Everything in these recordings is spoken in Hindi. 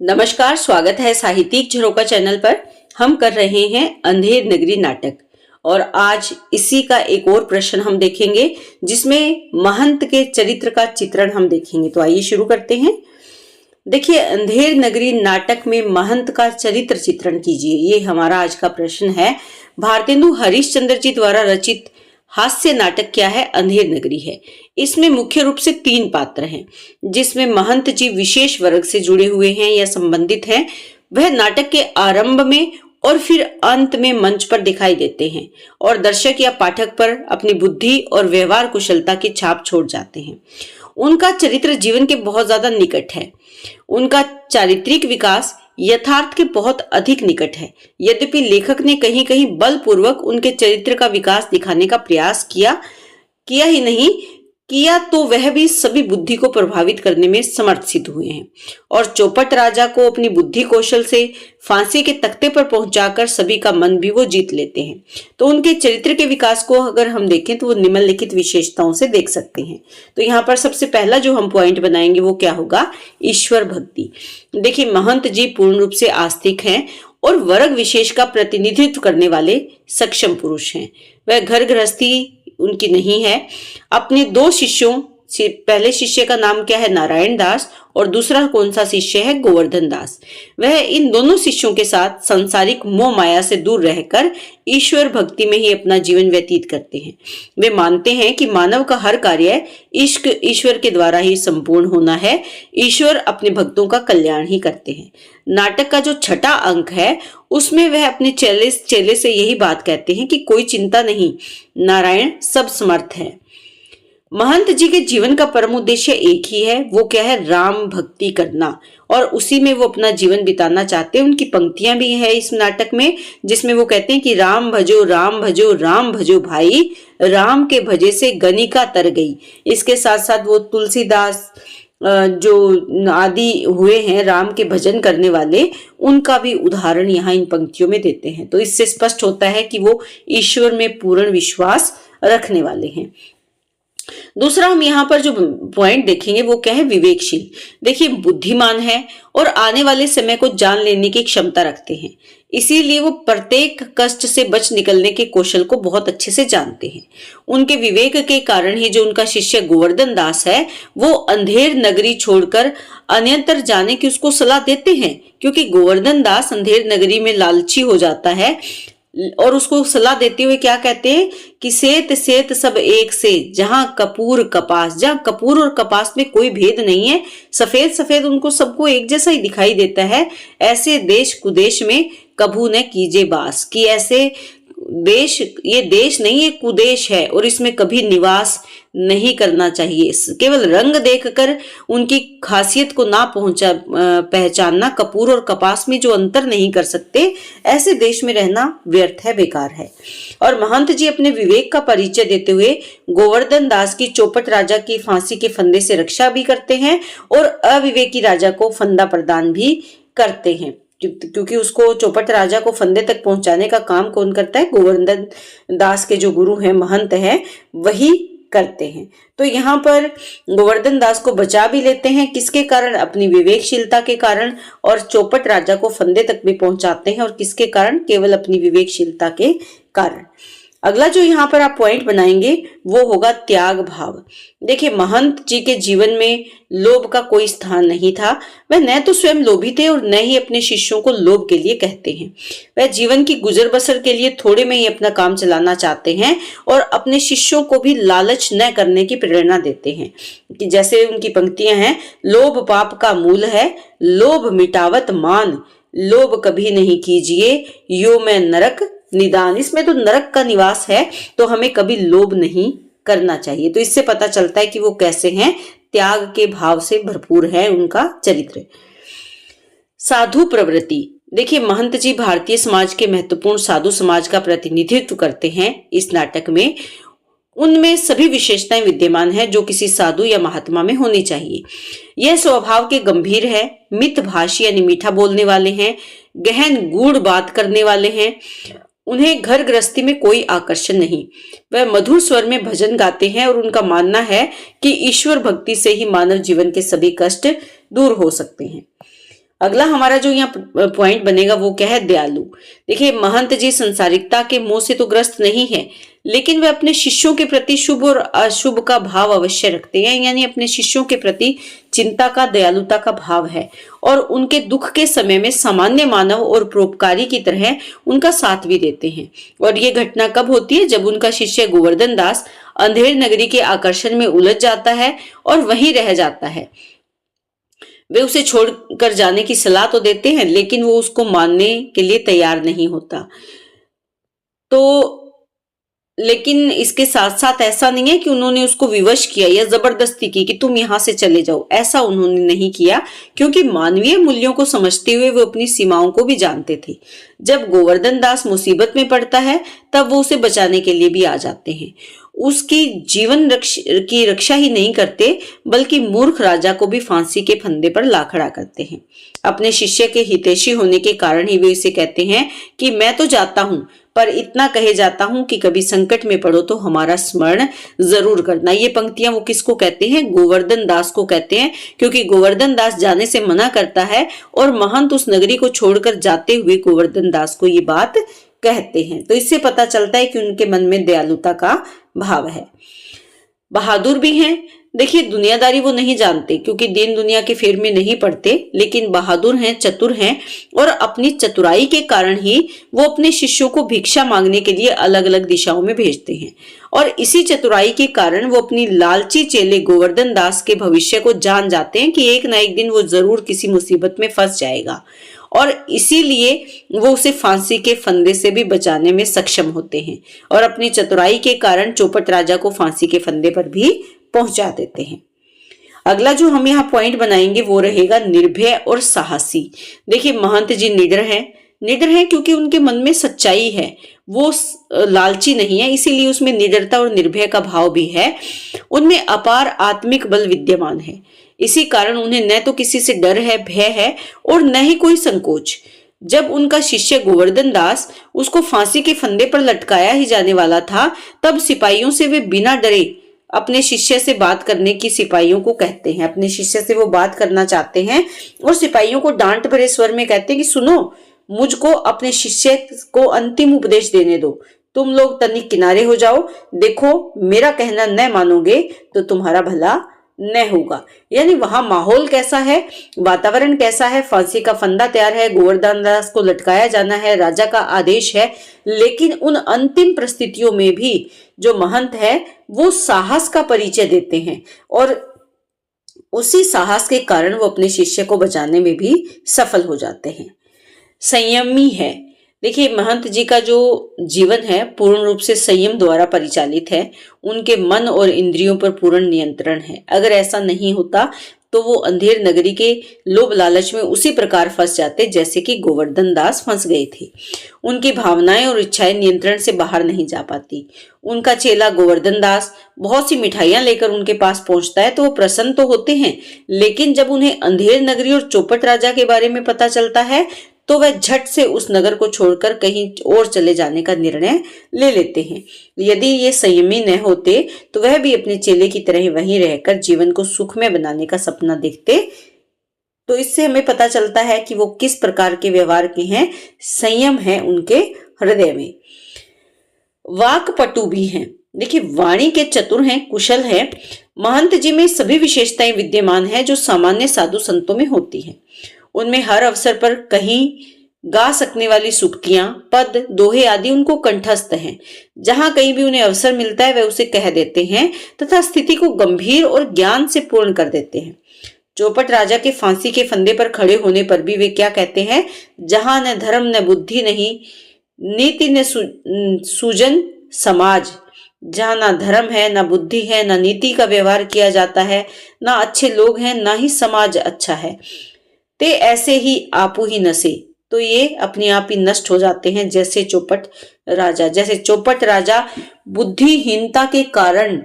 नमस्कार, स्वागत है साहित्यिक झरोका चैनल पर। हम कर रहे हैं अंधेर नगरी नाटक और आज इसी का एक और प्रश्न हम देखेंगे जिसमें महंत के चरित्र का चित्रण हम देखेंगे। तो आइए शुरू करते हैं। देखिए, अंधेर नगरी नाटक में महंत का चरित्र चित्रण कीजिए, ये हमारा आज का प्रश्न है। भारतेंदु हरिश्चंद्र जी द्वारा रचित हास्य नाटक क्या है? अंधेर नगरी है। इसमें मुख्य रूप से 3 पात्र हैं जिसमें महंत जी विशेष वर्ग से जुड़े हुए हैं या संबंधित हैं। वह नाटक के आरंभ में और फिर अंत में मंच पर दिखाई देते हैं और दर्शक या पाठक पर अपनी बुद्धि और व्यवहार कुशलता की छाप छोड़ जाते हैं। उनका चरित्र जीवन के बहुत ज्यादा निकट है। उनका चारित्रिक विकास यथार्थ के बहुत अधिक निकट है। यद्यपि लेखक ने कहीं कहीं बलपूर्वक उनके चरित्र का विकास दिखाने का प्रयास किया ही नहीं किया तो वह भी सभी बुद्धि को प्रभावित करने में समर्थ सिद्ध हुए हैं और चौपट राजा को अपनी बुद्धि कौशल से फांसी के तख्ते पर पहुंचाकर सभी का मन भी वो जीत लेते हैं। तो उनके चरित्र के विकास को अगर हम देखें तो वो निम्नलिखित विशेषताओं से देख सकते हैं। तो यहाँ पर सबसे पहला जो हम पॉइंट बनाएंगे वो क्या होगा? ईश्वर भक्ति। देखिए, महंत जी पूर्ण रूप से आस्तिक हैं और वर्ग विशेष का प्रतिनिधित्व करने वाले सक्षम पुरुष हैं। वह घर गृहस्थी उनकी नहीं है। अपने 2 शिष्यों से पहले शिष्य का नाम क्या है? नारायण दास, और दूसरा कौन सा शिष्य है? गोवर्धन दास। वह इन दोनों शिष्यों के साथ सांसारिक मोह माया से दूर रहकर ईश्वर भक्ति में ही अपना जीवन व्यतीत करते हैं। वे मानते हैं कि मानव का हर कार्य इश्क ईश्वर के द्वारा ही संपूर्ण होना है। ईश्वर अपने भक्तों का कल्याण ही करते हैं। नाटक का जो 6ठा अंक है उसमें वह अपने चेले से यही बात कहते हैं कि कोई चिंता नहीं, नारायण सब समर्थ है। महंत जी के जीवन का परम उद्देश्य एक ही है, वो क्या है? राम भक्ति करना, और उसी में वो अपना जीवन बिताना चाहते हैं। उनकी पंक्तियां भी है इस नाटक में जिसमें वो कहते हैं कि राम भजो राम भजो राम भजो भाई, राम के भजे से गणिका तर गई। इसके साथ साथ वो तुलसीदास जो आदि हुए हैं राम के भजन करने वाले, उनका भी उदाहरण यहाँ इन पंक्तियों में देते हैं। तो इससे स्पष्ट होता है कि वो ईश्वर में पूर्ण विश्वास रखने वाले हैं। दूसरा हम यहाँ पर जो पॉइंट देखेंगे वो क्या है? विवेकशील। देखिए, बुद्धिमान है और आने वाले समय को जान लेने की क्षमता रखते हैं, इसीलिए वो प्रत्येक कष्ट से बच निकलने के कौशल को बहुत अच्छे से जानते हैं। उनके विवेक के कारण ही जो उनका शिष्य गोवर्धन दास है वो अंधेर नगरी छोड़कर अन्यत्र जाने की उसको सलाह देते हैं, क्योंकि गोवर्धन दास अंधेर नगरी में लालची हो जाता है और उसको सलाह देते हुए क्या कहते हैं कि सेत सेत सब एक से, जहां कपूर कपास, जहां कपूर और कपास में कोई भेद नहीं है, सफेद सफेद उनको सबको एक जैसा ही दिखाई देता है, ऐसे देश कुदेश में कभू न कीजे बास। कि ऐसे देश, ये देश नहीं, ये कुदेश है और इसमें कभी निवास नहीं करना चाहिए। केवल रंग देखकर उनकी खासियत को ना पहचानना, कपूर और कपास में जो अंतर नहीं कर सकते, ऐसे देश में रहना व्यर्थ है, बेकार है। और महंत जी अपने विवेक का परिचय देते हुए गोवर्धन दास की चौपट राजा की फांसी के फंदे से रक्षा भी करते हैं और अविवेकी राजा को फंदा प्रदान भी करते हैं, क्योंकि उसको चौपट राजा को फंदे तक पहुंचाने का काम कौन करता है? गोवर्धन दास के जो गुरु हैं, महंत हैं, वही करते हैं। तो यहाँ पर गोवर्धन दास को बचा भी लेते हैं, किसके कारण? अपनी विवेकशीलता के कारण, और चौपट राजा को फंदे तक भी पहुंचाते हैं, और किसके कारण? केवल अपनी विवेकशीलता के कारण। अगला जो यहाँ पर आप पॉइंट बनाएंगे वो होगा त्याग भाव। देखिए, महंत जी के जीवन में लोभ का कोई स्थान नहीं था। वह न तो स्वयं लोभी थे और न ही अपने शिष्यों को लोभ के लिए कहते हैं। वह जीवन की गुजर बसर के लिए थोड़े में ही अपना काम चलाना चाहते हैं और अपने शिष्यों को भी लालच न करने की प्रेरणा देते हैं। कि जैसे उनकी पंक्तियां हैं, लोभ पाप का मूल है, लोभ मिटावत मान, लोभ कभी नहीं कीजिए, यो मैं नरक निदान। इसमें तो नरक का निवास है, तो हमें कभी लोभ नहीं करना चाहिए। तो इससे पता चलता है कि वो कैसे हैं, त्याग के भाव से भरपूर है उनका चरित्र। साधु प्रवृत्ति। देखिए, महंत जी भारतीय समाज के महत्वपूर्ण साधु समाज का प्रतिनिधित्व करते हैं इस नाटक में। उनमें सभी विशेषताएं विद्यमान है जो किसी साधु या महात्मा में होनी चाहिए। यह स्वभाव के गंभीर है, मितभाषी यानी मीठा बोलने वाले हैं, गहन गूढ़ बात करने वाले हैं, उन्हें घर गृहस्थी में कोई आकर्षण नहीं। वह मधुर स्वर में भजन गाते हैं और उनका मानना है कि ईश्वर भक्ति से ही मानव जीवन के सभी कष्ट दूर हो सकते हैं। अगला हमारा जो यहाँ पॉइंट बनेगा वो क्या है, दयालु। देखिए महंत जी संसारिकता के मोह से तो ग्रस्त नहीं है, लेकिन वे अपने शिष्यों के प्रति शुभ और अशुभ का भाव अवश्य रखते हैं, यानी अपने शिष्यों के प्रति चिंता का, दयालुता का भाव है और उनके दुख के समय में सामान्य मानव और परोपकारी की तरह उनका साथ भी देते हैं। और ये घटना कब होती है, जब उनका शिष्य गोवर्धन दास अंधेर नगरी के आकर्षण में उलझ जाता है और वहीं रह जाता है। वे उसे छोड़कर जाने की सलाह तो देते हैं, लेकिन वो उसको मानने के लिए तैयार नहीं होता। तो लेकिन इसके साथ साथ ऐसा नहीं है कि उन्होंने उसको विवश किया या जबरदस्ती की कि तुम यहां से चले जाओ, ऐसा उन्होंने नहीं किया, क्योंकि मानवीय मूल्यों को समझते हुए वो अपनी सीमाओं को भी जानते थे। जब गोवर्धन दास मुसीबत में पड़ता है तब वो उसे बचाने के लिए भी आ जाते हैं। उसकी जीवन की रक्षा ही नहीं करते, बल्कि मूर्ख राजा को भी फांसी के फंदे पर ला खड़ा करते हैं। अपने शिष्य के हितैषी होने के कारण ही वे इसे कहते हैं कि मैं तो जाता हूँ, पर इतना कहे जाता हूं कि कभी संकट में पड़ो तो हमारा स्मरण जरूर करना। ये पंक्तियां वो किसको कहते हैं, गोवर्धन दास को कहते हैं, क्योंकि गोवर्धन दास जाने से मना करता है और महंत उस नगरी को छोड़कर जाते हुए गोवर्धन दास को ये बात कहते हैं। तो इससे पता चलता है कि उनके मन में दयालुता का भाव है। बहादुर भी हैं। देखिए दुनियादारी वो नहीं जानते, क्योंकि दीन दुनिया के फेर में नहीं पड़ते, लेकिन बहादुर हैं, चतुर हैं और अपनी चतुराई के कारण ही वो अपने शिष्यों को भिक्षा मांगने के लिए अलग अलग दिशाओं में भेजते हैं। और इसी चतुराई के कारण वो अपनी लालची चेले गोवर्धन दास के भविष्य को जान जाते हैं कि एक ना एक दिन वो जरूर किसी मुसीबत में फंस जाएगा, और इसीलिए वो उसे फांसी के फंदे से भी बचाने में सक्षम होते हैं और अपनी चतुराई के कारण चौपट राजा को फांसी के फंदे पर भी पहुंचा देते हैं। अगला जो हम यहाँ पॉइंट बनाएंगे वो रहेगा निर्भय और साहसी। देखिए महंत जी निडर हैं क्योंकि उनके मन में सच्चाई है, वो लालची नहीं है, इसीलिए उसमें निडरता और निर्भय का भाव भी है। उनमें अपार आत्मिक बल विद्यमान है, इसी कारण उन्हें न तो किसी से डर है, भय है और न ही कोई संकोच। जब उनका शिष्य गोवर्धन दास उसको फांसी के फंदे पर लटकाया ही जाने वाला था, तब सिपाहियों से वे बिना डरे अपने शिष्य से बात करने की सिपाहियों को कहते हैं। अपने शिष्य से वो बात करना चाहते हैं और सिपाहियों को डांट भरे स्वर में कहते हैं कि सुनो, मुझको अपने शिष्य को अंतिम उपदेश देने दो, तुम लोग तनिक किनारे हो जाओ, देखो मेरा कहना न मानोगे तो तुम्हारा भला न होगा। यानी वहां माहौल कैसा है, वातावरण कैसा है, फांसी का फंदा तैयार है, गोवर्धन दास को लटकाया जाना है, राजा का आदेश है, लेकिन उन अंतिम परिस्थितियों में भी जो महंत है वो साहस का परिचय देते हैं और उसी साहस के कारण वो अपने शिष्य को बचाने में भी सफल हो जाते हैं। संयमी है। देखिए महंत जी का जो जीवन है पूर्ण रूप से संयम द्वारा परिचालित है, उनके मन और इंद्रियों पर पूर्ण नियंत्रण है। अगर ऐसा नहीं होता तो वो अंधेर नगरी के लोभ लालच में उसी प्रकार फंस जाते जैसे कि गोवर्धन दास फंस गए थे। उनकी भावनाएं और इच्छाएं नियंत्रण से बाहर नहीं जा पाती। उनका चेला गोवर्धन दास बहुत सी मिठाइयां लेकर उनके पास पहुंचता है तो वो प्रसन्न तो होते हैं, लेकिन जब उन्हें अंधेर नगरी और चौपट राजा के बारे में पता चलता है तो वह झट से उस नगर को छोड़कर कहीं और चले जाने का निर्णय ले लेते हैं। यदि ये संयमी न होते तो वह भी अपने चेले की तरह वहीं रहकर जीवन को सुखमय बनाने का सपना देखते। तो इससे हमें पता चलता है कि वो किस प्रकार के व्यवहार के हैं। संयम है उनके हृदय में। वाक्पटु भी हैं। देखिए वाणी के चतुर हैं, कुशल हैं। महंत जी में सभी विशेषताएं विद्यमान है जो सामान्य साधु संतों में होती हैं। उनमें हर अवसर पर कहीं गा सकने वाली सूक्तियां, पद, दोहे आदि उनको कंठस्थ हैं। जहां कहीं भी उन्हें अवसर मिलता है वह उसे कह देते हैं तथा स्थिति को गंभीर और ज्ञान से पूर्ण कर देते हैं। चौपट राजा के फांसी के फंदे पर खड़े होने पर भी वे क्या कहते हैं, जहां न धर्म न बुद्धि नहीं, नीति न सूजन समाज। जहां ना धर्म है, ना बुद्धि है, ना नीति का व्यवहार किया जाता है, ना अच्छे लोग हैं, ना ही समाज अच्छा है, ते ऐसे ही आपू ही नसे। तो ये अपने आप ही नष्ट हो जाते हैं जैसे चौपट राजा बुद्धिहीनता के कारण,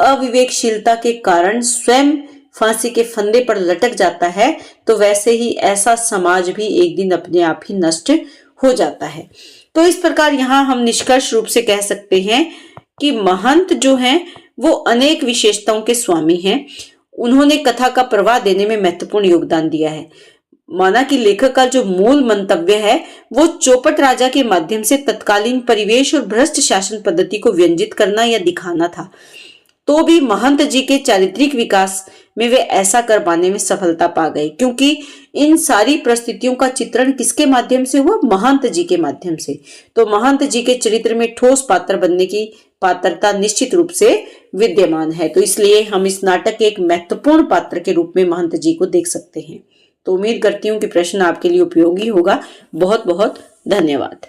अविवेकशीलता के कारण स्वयं फांसी के फंदे पर लटक जाता है, तो वैसे ही ऐसा समाज भी एक दिन अपने आप ही नष्ट हो जाता है। तो इस प्रकार यहाँ हम निष्कर्ष रूप से कह सकते हैं कि महंत जो हैं वो अनेक विशेषताओं के स्वामी हैं। उन्होंने कथा का प्रवाह देने में महत्वपूर्ण योगदान दिया है। माना कि लेखक का जो मूल मंतव्य है वो चौपट राजा के माध्यम से तत्कालीन परिवेश और भ्रष्ट शासन पद्धति को व्यंजित करना या दिखाना था। तो भी महंत जी के चारित्रिक विकास में वे ऐसा कर पाने में सफलता पा गए, क्योंकि इन सारी परिस्थितियों का चित्रण किसके माध्यम से हुआ? महंत जी के माध्यम से। तो महंत जी के चरित्र में ठोस पात्र बनने की पात्रता निश्चित रूप से विद्यमान है। तो इसलिए हम इस नाटक के एक महत्वपूर्ण पात्र के रूप में महंत जी को देख सकते हैं। तो उम्मीद करती हूँ कि प्रश्न आपके लिए उपयोगी होगा। बहुत बहुत धन्यवाद।